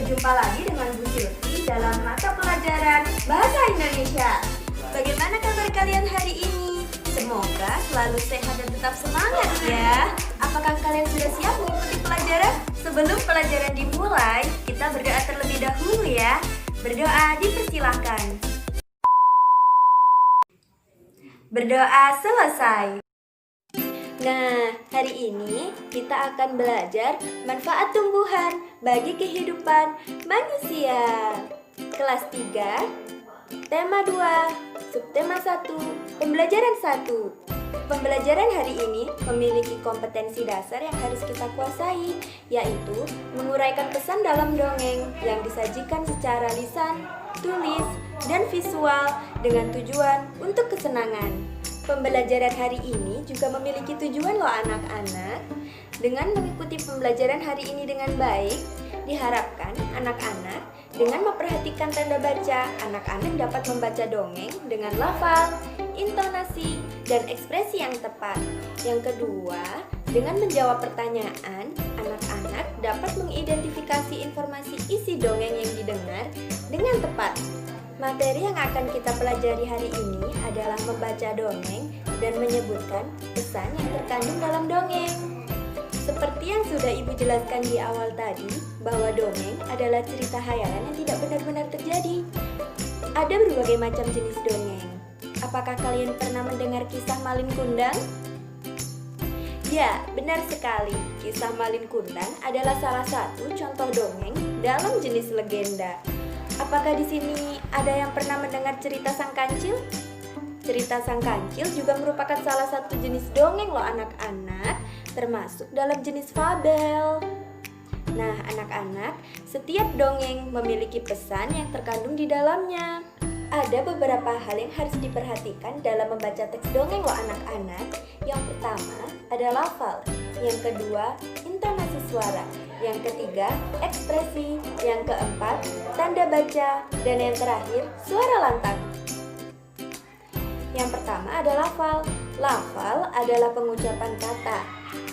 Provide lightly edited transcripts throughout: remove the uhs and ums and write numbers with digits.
Berjumpa lagi dengan Bu Silvi dalam mata pelajaran Bahasa Indonesia. Bagaimana kabar kalian hari ini? Semoga selalu sehat dan tetap semangat ya. Apakah kalian sudah siap mengikuti pelajaran? Sebelum pelajaran dimulai, kita berdoa terlebih dahulu ya. Berdoa dipersilahkan. Berdoa selesai. Nah, hari ini kita akan belajar manfaat tumbuhan bagi kehidupan manusia. Kelas 3, tema 2, subtema 1, pembelajaran 1. Pembelajaran hari ini memiliki kompetensi dasar yang harus kita kuasai, yaitu menguraikan pesan dalam dongeng yang disajikan secara lisan, tulis, dan visual dengan tujuan untuk kesenangan. Pembelajaran hari ini juga memiliki tujuan loh anak-anak. Dengan mengikuti pembelajaran hari ini dengan baik, diharapkan anak-anak dengan memperhatikan tanda baca, anak-anak dapat membaca dongeng dengan lafal, intonasi, dan ekspresi yang tepat. Yang kedua, dengan menjawab pertanyaan, anak-anak dapat mengidentifikasi informasi isi dongeng yang didengar dengan tepat. Materi yang akan kita pelajari hari ini adalah membaca dongeng dan menyebutkan pesan yang terkandung dalam dongeng. Seperti yang sudah Ibu jelaskan di awal tadi, bahwa dongeng adalah cerita hayalan yang tidak benar-benar terjadi. Ada berbagai macam jenis dongeng. Apakah kalian pernah mendengar kisah Malin Kundang? Ya, benar sekali. Kisah Malin Kundang adalah salah satu contoh dongeng dalam jenis legenda. Apakah di sini ada yang pernah mendengar cerita Sang Kancil? Cerita Sang Kancil juga merupakan salah satu jenis dongeng loh anak-anak, termasuk dalam jenis fabel. Nah, anak-anak, setiap dongeng memiliki pesan yang terkandung di dalamnya. Ada beberapa hal yang harus diperhatikan dalam membaca teks dongeng loh anak-anak. Yang pertama ada lafal, yang kedua intonasi suara, yang ketiga ekspresi, yang keempat tanda baca, dan yang terakhir suara lantang. Yang pertama ada lafal. Lafal adalah pengucapan kata.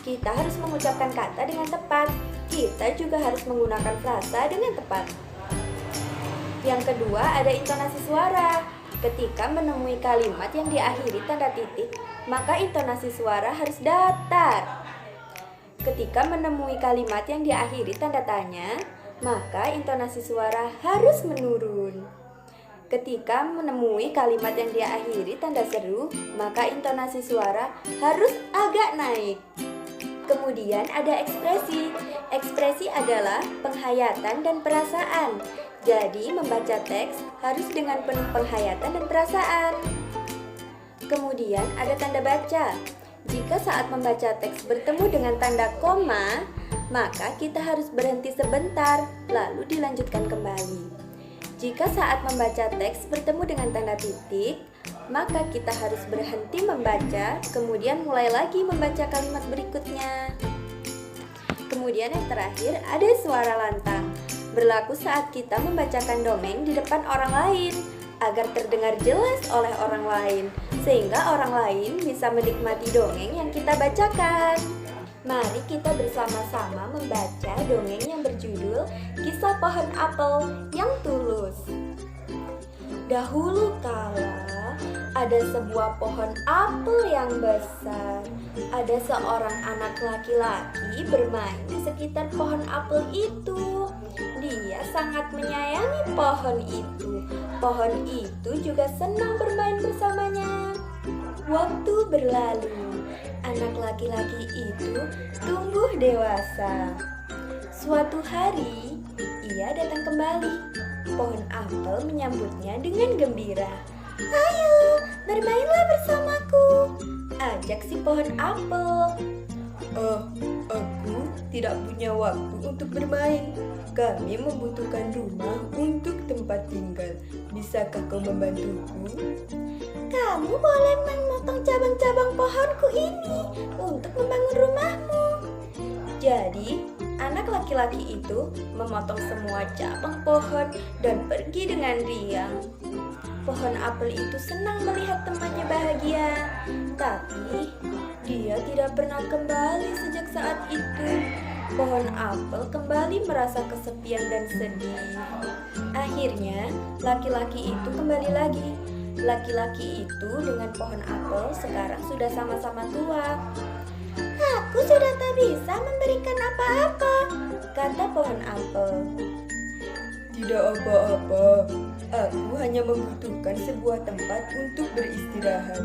Kita harus mengucapkan kata dengan tepat. Kita juga harus menggunakan frasa dengan tepat. Yang kedua ada intonasi suara. Ketika menemui kalimat yang diakhiri tanda titik, maka intonasi suara harus datar. Ketika menemui kalimat yang diakhiri tanda tanya, maka intonasi suara harus menurun. Ketika menemui kalimat yang diakhiri tanda seru, maka intonasi suara harus agak naik. Kemudian ada ekspresi. Ekspresi adalah penghayatan dan perasaan. Jadi membaca teks harus dengan penuh penghayatan dan perasaan. Kemudian ada tanda baca. Jika saat membaca teks bertemu dengan tanda koma, maka kita harus berhenti sebentar, lalu dilanjutkan kembali. Jika saat membaca teks bertemu dengan tanda titik, maka kita harus berhenti membaca, kemudian mulai lagi membaca kalimat berikutnya. Kemudian yang terakhir ada suara lantang. Berlaku saat kita membacakan dongeng di depan orang lain, agar terdengar jelas oleh orang lain, sehingga orang lain bisa menikmati dongeng yang kita bacakan. Mari kita bersama-sama membaca dongeng yang berjudul Kisah Pohon Apel yang Tulus. Dahulu kala, ada sebuah pohon apel yang besar. Ada seorang anak laki-laki bermain di sekitar pohon apel itu. Dia sangat menyayangi pohon itu. Pohon itu juga senang bermain bersamanya. Waktu berlalu, anak laki-laki itu tumbuh dewasa. Suatu hari, ia datang kembali. Pohon apel menyambutnya dengan gembira. "Ayo, bermainlah bersamaku," ajak si pohon apel. Aku tidak punya waktu untuk bermain. Kami membutuhkan rumah untuk tempat tinggal. Bisakah kau membantuku? Kamu boleh memotong cabang-cabang pohonku ini untuk membangun rumahmu. Jadi, anak laki-laki itu memotong semua cabang pohon dan pergi dengan riang. Pohon apel itu senang melihat temannya bahagia, tapi dia tidak pernah kembali sejak saat itu. Pohon apel kembali merasa kesepian dan sedih. Akhirnya, laki-laki itu kembali lagi. Laki-laki itu dengan pohon apel sekarang sudah sama-sama tua. Aku sudah tak bisa memberikan apa-apa, kata pohon apel. Tidak apa-apa, aku hanya membutuhkan sebuah tempat untuk beristirahat,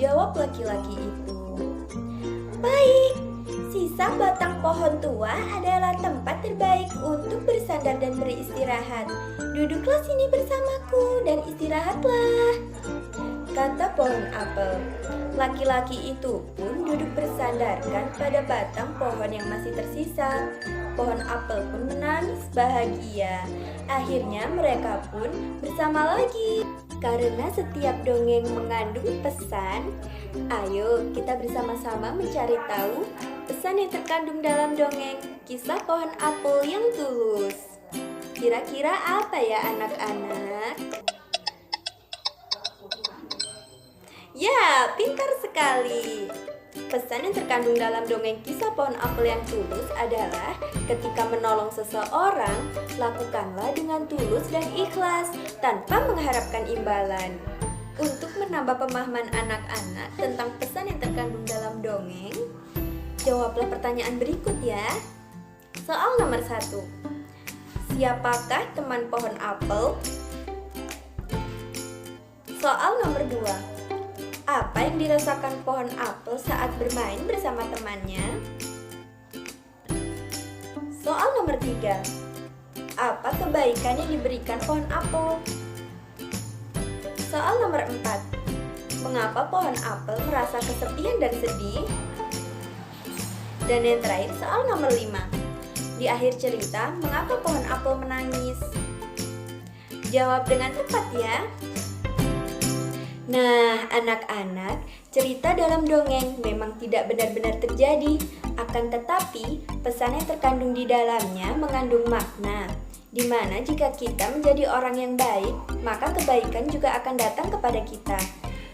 jawab laki-laki itu. Baik, sisa batang pohon tua adalah tempat terbaik untuk bersandar dan beristirahat. Duduklah sini bersamaku dan istirahatlah, kata pohon apel. Laki-laki itu pun duduk bersandarkan pada batang pohon yang masih tersisa. Pohon apel pun menangis bahagia. Akhirnya mereka pun bersama lagi. Karena setiap dongeng mengandung pesan, ayo kita bersama-sama mencari tahu pesan yang terkandung dalam dongeng Kisah Pohon Apel yang Tulus. Kira-kira apa ya anak-anak? Ya, pintar sekali. Pesan yang terkandung dalam dongeng Kisah Pohon Apel yang Tulus adalah ketika menolong seseorang, lakukanlah dengan tulus dan ikhlas tanpa mengharapkan imbalan. Untuk menambah pemahaman anak-anak tentang pesan yang terkandung dalam dongeng, jawablah pertanyaan berikut ya. Soal nomor 1. Siapakah teman pohon apel? Soal nomor 2. Apa yang dirasakan pohon apel saat bermain bersama temannya? Soal nomor 3. Apa kebaikan yang diberikan pohon apel? Soal nomor 4. Mengapa pohon apel merasa kesepian dan sedih? Dan yang terakhir soal nomor 5. Di akhir cerita, mengapa pohon apel menangis? Jawab dengan tepat ya. Nah, anak-anak, cerita dalam dongeng memang tidak benar-benar terjadi. Akan tetapi, pesan yang terkandung di dalamnya mengandung makna, di mana jika kita menjadi orang yang baik, maka kebaikan juga akan datang kepada kita.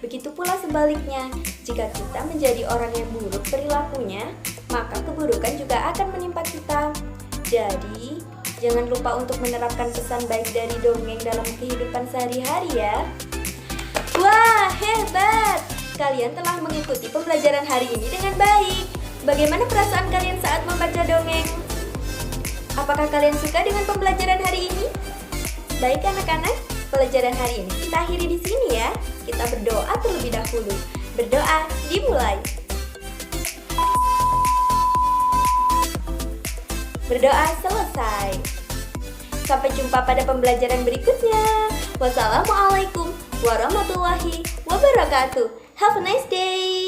Begitu pula sebaliknya, jika kita menjadi orang yang buruk perilakunya, maka keburukan juga akan menimpa kita. Jadi, jangan lupa untuk menerapkan pesan baik dari dongeng dalam kehidupan sehari-hari ya. Wah, hebat! Kalian telah mengikuti pembelajaran hari ini dengan baik. Bagaimana perasaan kalian saat membaca dongeng? Apakah kalian suka dengan pembelajaran hari ini? Baik anak-anak, pelajaran hari ini kita akhiri di sini ya. Kita berdoa terlebih dahulu. Berdoa dimulai. Berdoa selesai. Sampai jumpa pada pembelajaran berikutnya. Wassalamualaikum warahmatullahi wabarakatuh. Have a nice day.